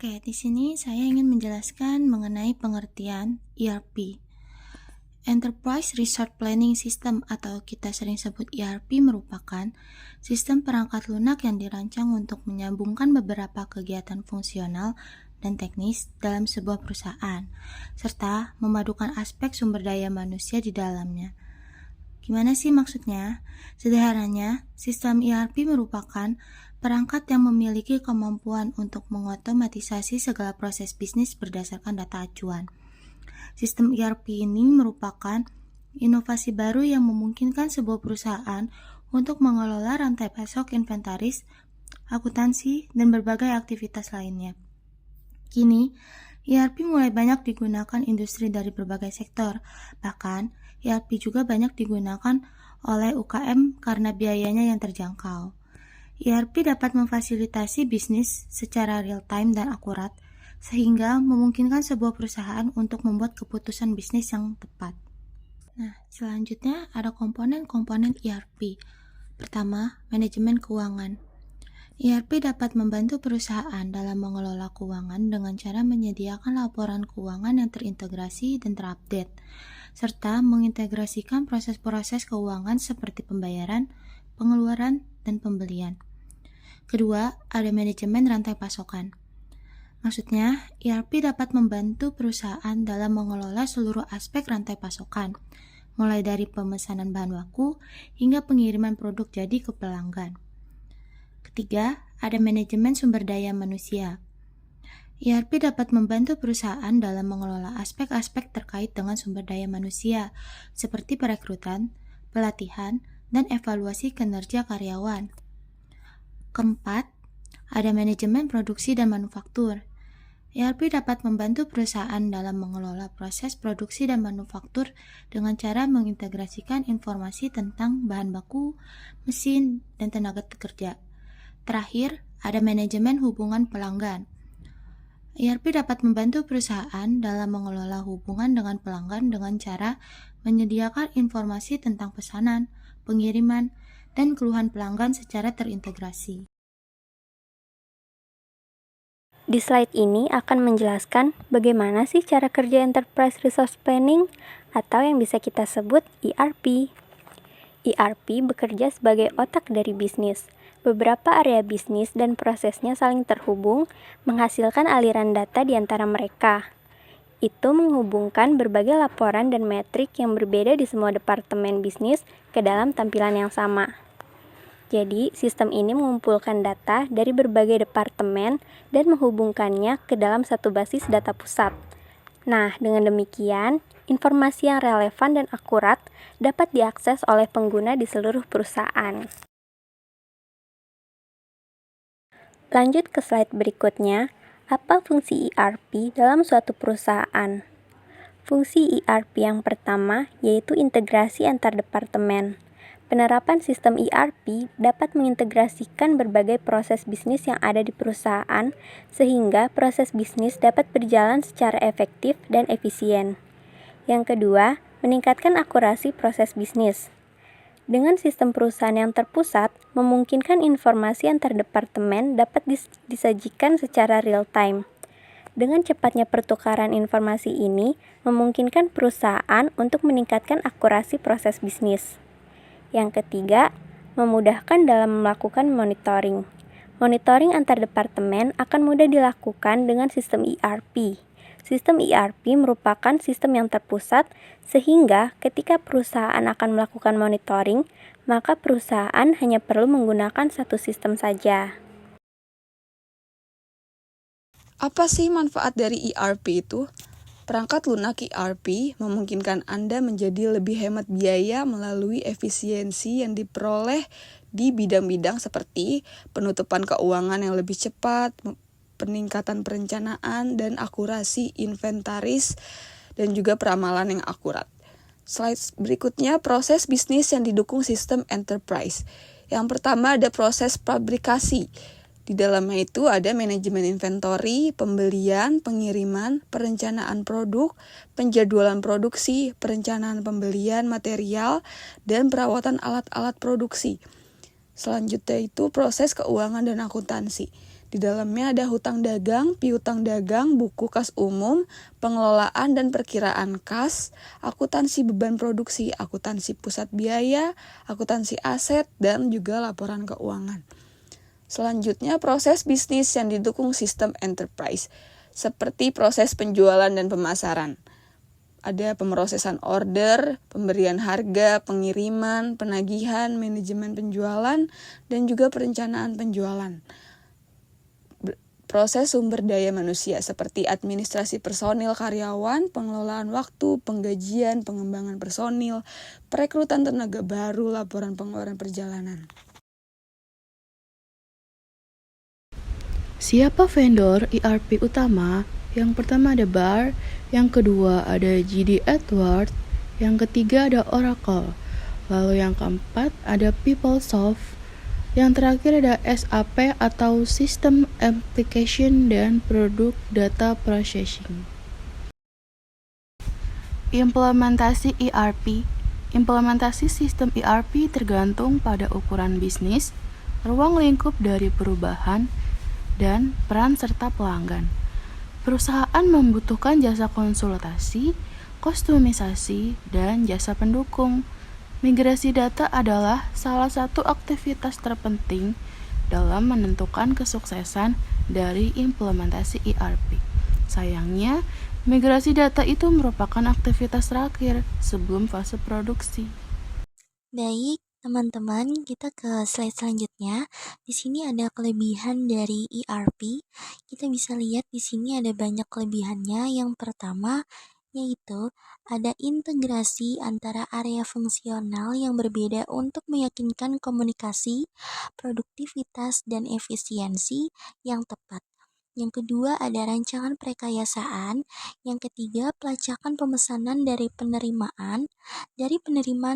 Oke, di sini saya ingin menjelaskan mengenai pengertian ERP. Enterprise Resource Planning System atau kita sering sebut ERP merupakan sistem perangkat lunak yang dirancang untuk menyambungkan beberapa kegiatan fungsional dan teknis dalam sebuah perusahaan, serta memadukan aspek sumber daya manusia di dalamnya. Gimana sih maksudnya? Sederhananya, sistem ERP merupakan perangkat yang memiliki kemampuan untuk mengotomatisasi segala proses bisnis berdasarkan data acuan. Sistem ERP ini merupakan inovasi baru yang memungkinkan sebuah perusahaan untuk mengelola rantai pasok inventaris, akuntansi, dan berbagai aktivitas lainnya. Kini, ERP mulai banyak digunakan industri dari berbagai sektor, bahkan ERP juga banyak digunakan oleh UKM karena biayanya yang terjangkau. ERP dapat memfasilitasi bisnis secara real-time dan akurat, sehingga memungkinkan sebuah perusahaan untuk membuat keputusan bisnis yang tepat. Nah, selanjutnya ada komponen-komponen ERP. Pertama, manajemen keuangan. ERP dapat membantu perusahaan dalam mengelola keuangan dengan cara menyediakan laporan keuangan yang terintegrasi dan terupdate, serta mengintegrasikan proses-proses keuangan seperti pembayaran, pengeluaran, dan pembelian. Kedua, ada manajemen rantai pasokan. Maksudnya, ERP dapat membantu perusahaan dalam mengelola seluruh aspek rantai pasokan, mulai dari pemesanan bahan baku hingga pengiriman produk jadi ke pelanggan. Ketiga, ada manajemen sumber daya manusia. ERP dapat membantu perusahaan dalam mengelola aspek-aspek terkait dengan sumber daya manusia, seperti perekrutan, pelatihan, dan evaluasi kinerja karyawan. Keempat, ada manajemen produksi dan manufaktur. ERP dapat membantu perusahaan dalam mengelola proses produksi dan manufaktur dengan cara mengintegrasikan informasi tentang bahan baku, mesin, dan tenaga kerja. Terakhir, ada manajemen hubungan pelanggan. ERP dapat membantu perusahaan dalam mengelola hubungan dengan pelanggan dengan cara menyediakan informasi tentang pesanan, pengiriman, dan keluhan pelanggan secara terintegrasi. Di slide ini akan menjelaskan bagaimana sih cara kerja Enterprise Resource Planning atau yang bisa kita sebut ERP. ERP bekerja sebagai otak dari bisnis. Beberapa area bisnis dan prosesnya saling terhubung, menghasilkan aliran data di antara mereka. Itu menghubungkan berbagai laporan dan metrik yang berbeda di semua departemen bisnis ke dalam tampilan yang sama. Jadi, sistem ini mengumpulkan data dari berbagai departemen dan menghubungkannya ke dalam satu basis data pusat. Nah, dengan demikian, informasi yang relevan dan akurat dapat diakses oleh pengguna di seluruh perusahaan. Lanjut ke slide berikutnya, apa fungsi ERP dalam suatu perusahaan? Fungsi ERP yang pertama yaitu integrasi antar departemen. Penerapan sistem ERP dapat mengintegrasikan berbagai proses bisnis yang ada di perusahaan sehingga proses bisnis dapat berjalan secara efektif dan efisien. Yang kedua, meningkatkan akurasi proses bisnis. Dengan sistem perusahaan yang terpusat, memungkinkan informasi antar departemen dapat disajikan secara real-time. Dengan cepatnya pertukaran informasi ini, memungkinkan perusahaan untuk meningkatkan akurasi proses bisnis. Yang ketiga, memudahkan dalam melakukan monitoring. Monitoring antar departemen akan mudah dilakukan dengan sistem ERP. Sistem ERP merupakan sistem yang terpusat, sehingga ketika perusahaan akan melakukan monitoring, maka perusahaan hanya perlu menggunakan satu sistem saja. Apa sih manfaat dari ERP itu? Perangkat lunak ERP memungkinkan Anda menjadi lebih hemat biaya melalui efisiensi yang diperoleh di bidang-bidang seperti penutupan keuangan yang lebih cepat, peningkatan perencanaan dan akurasi inventaris, dan juga peramalan yang akurat. Slide berikutnya, proses bisnis yang didukung sistem enterprise. Yang pertama ada proses fabrikasi. Di dalamnya itu ada manajemen inventory, pembelian, pengiriman, perencanaan produk, penjadwalan produksi, perencanaan pembelian material, dan perawatan alat-alat produksi. Selanjutnya itu proses keuangan dan akuntansi. Di dalamnya ada hutang dagang, piutang dagang, buku kas umum, pengelolaan dan perkiraan kas, akuntansi beban produksi, akuntansi pusat biaya, akuntansi aset, dan juga laporan keuangan. Selanjutnya, proses bisnis yang didukung sistem enterprise, seperti proses penjualan dan pemasaran. Ada pemrosesan order, pemberian harga, pengiriman, penagihan, manajemen penjualan, dan juga perencanaan penjualan. Proses sumber daya manusia seperti administrasi personil karyawan, pengelolaan waktu, penggajian, pengembangan personil, perekrutan tenaga baru, laporan pengeluaran perjalanan. Siapa vendor ERP utama? Yang pertama ada BAR, yang kedua ada GD Edwards, yang ketiga ada Oracle, lalu yang keempat ada PeopleSoft, yang terakhir ada SAP atau System Application dan Product Data Processing. Implementasi ERP. Implementasi sistem ERP tergantung pada ukuran bisnis, ruang lingkup dari perubahan, dan peran serta pelanggan. Perusahaan membutuhkan jasa konsultasi, kostumisasi, dan jasa pendukung. Migrasi data adalah salah satu aktivitas terpenting dalam menentukan kesuksesan dari implementasi ERP. Sayangnya, migrasi data itu merupakan aktivitas terakhir sebelum fase produksi. Baik, teman-teman, kita ke slide selanjutnya. Di sini ada kelebihan dari ERP. Kita bisa lihat di sini ada banyak kelebihannya. Yang pertama yaitu ada integrasi antara area fungsional yang berbeda untuk meyakinkan komunikasi, produktivitas, dan efisiensi yang tepat. Yang kedua ada rancangan prekayasaan. Yang ketiga pelacakan pemesanan dari penerimaan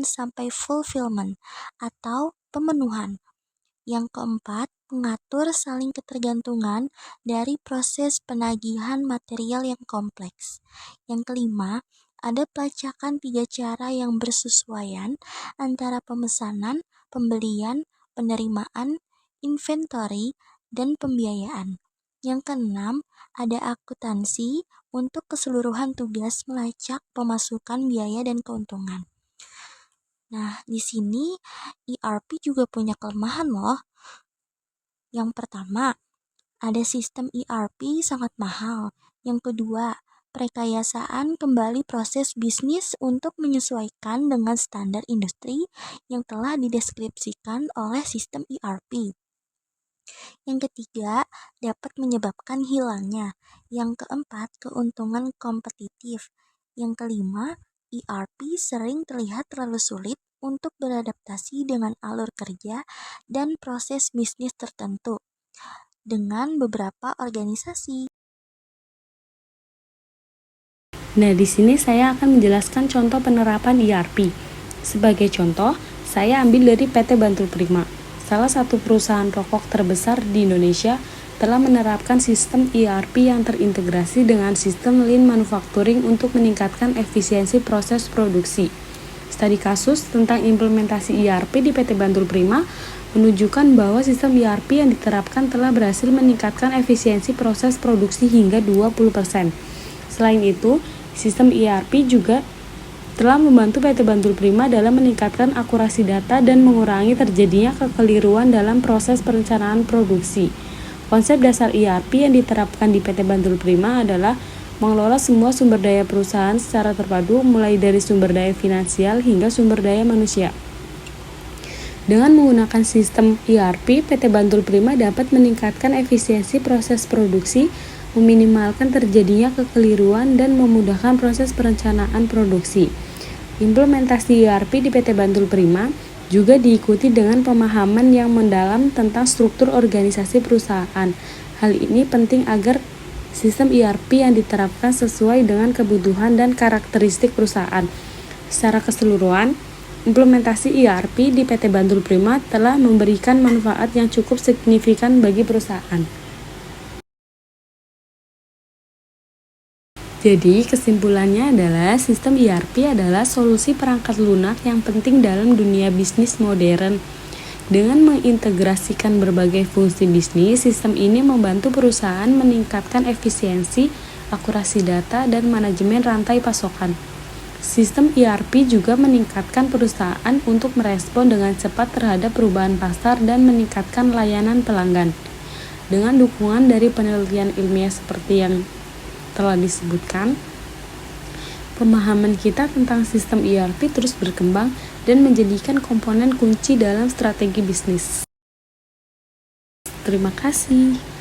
sampai fulfillment atau pemenuhan. Yang keempat, mengatur saling ketergantungan dari proses penagihan material yang kompleks. Yang kelima, ada pelacakan 3 cara yang bersesuaian antara pemesanan, pembelian, penerimaan, inventory, dan pembiayaan. Yang keenam, ada akuntansi untuk keseluruhan tugas melacak pemasukan biaya dan keuntungan. Nah, di sini ERP juga punya kelemahan loh. Yang pertama, ada sistem ERP sangat mahal. Yang kedua, prekayasaan kembali proses bisnis untuk menyesuaikan dengan standar industri yang telah dideskripsikan oleh sistem ERP. Yang ketiga, dapat menyebabkan hilangnya. Yang keempat, keuntungan kompetitif. Yang kelima, ERP sering terlihat terlalu sulit untuk beradaptasi dengan alur kerja dan proses bisnis tertentu dengan beberapa organisasi. Nah, di sini saya akan menjelaskan contoh penerapan ERP. Sebagai contoh, saya ambil dari PT Bantul Prima. Salah satu perusahaan rokok terbesar di Indonesia telah menerapkan sistem ERP yang terintegrasi dengan sistem Lean Manufacturing untuk meningkatkan efisiensi proses produksi. Studi kasus tentang implementasi ERP di PT Bantul Prima menunjukkan bahwa sistem ERP yang diterapkan telah berhasil meningkatkan efisiensi proses produksi hingga 20%. Selain itu, sistem ERP juga telah membantu PT Bantul Prima dalam meningkatkan akurasi data dan mengurangi terjadinya kekeliruan dalam proses perencanaan produksi. Konsep dasar ERP yang diterapkan di PT Bantul Prima adalah mengelola semua sumber daya perusahaan secara terpadu, mulai dari sumber daya finansial hingga sumber daya manusia. Dengan menggunakan sistem ERP, PT Bantul Prima dapat meningkatkan efisiensi proses produksi, meminimalkan terjadinya kekeliruan, dan memudahkan proses perencanaan produksi. Implementasi ERP di PT Bantul Prima juga diikuti dengan pemahaman yang mendalam tentang struktur organisasi perusahaan. Hal ini penting agar sistem ERP yang diterapkan sesuai dengan kebutuhan dan karakteristik perusahaan. Secara keseluruhan, implementasi ERP di PT Bantul Prima telah memberikan manfaat yang cukup signifikan bagi perusahaan. Jadi, kesimpulannya adalah sistem ERP adalah solusi perangkat lunak yang penting dalam dunia bisnis modern. Dengan mengintegrasikan berbagai fungsi bisnis, sistem ini membantu perusahaan meningkatkan efisiensi, akurasi data, dan manajemen rantai pasokan. Sistem ERP juga meningkatkan perusahaan untuk merespon dengan cepat terhadap perubahan pasar dan meningkatkan layanan pelanggan. Dengan dukungan dari penelitian ilmiah seperti yang telah disebutkan, pemahaman kita tentang sistem ERP terus berkembang dan menjadikan komponen kunci dalam strategi bisnis. Terima kasih.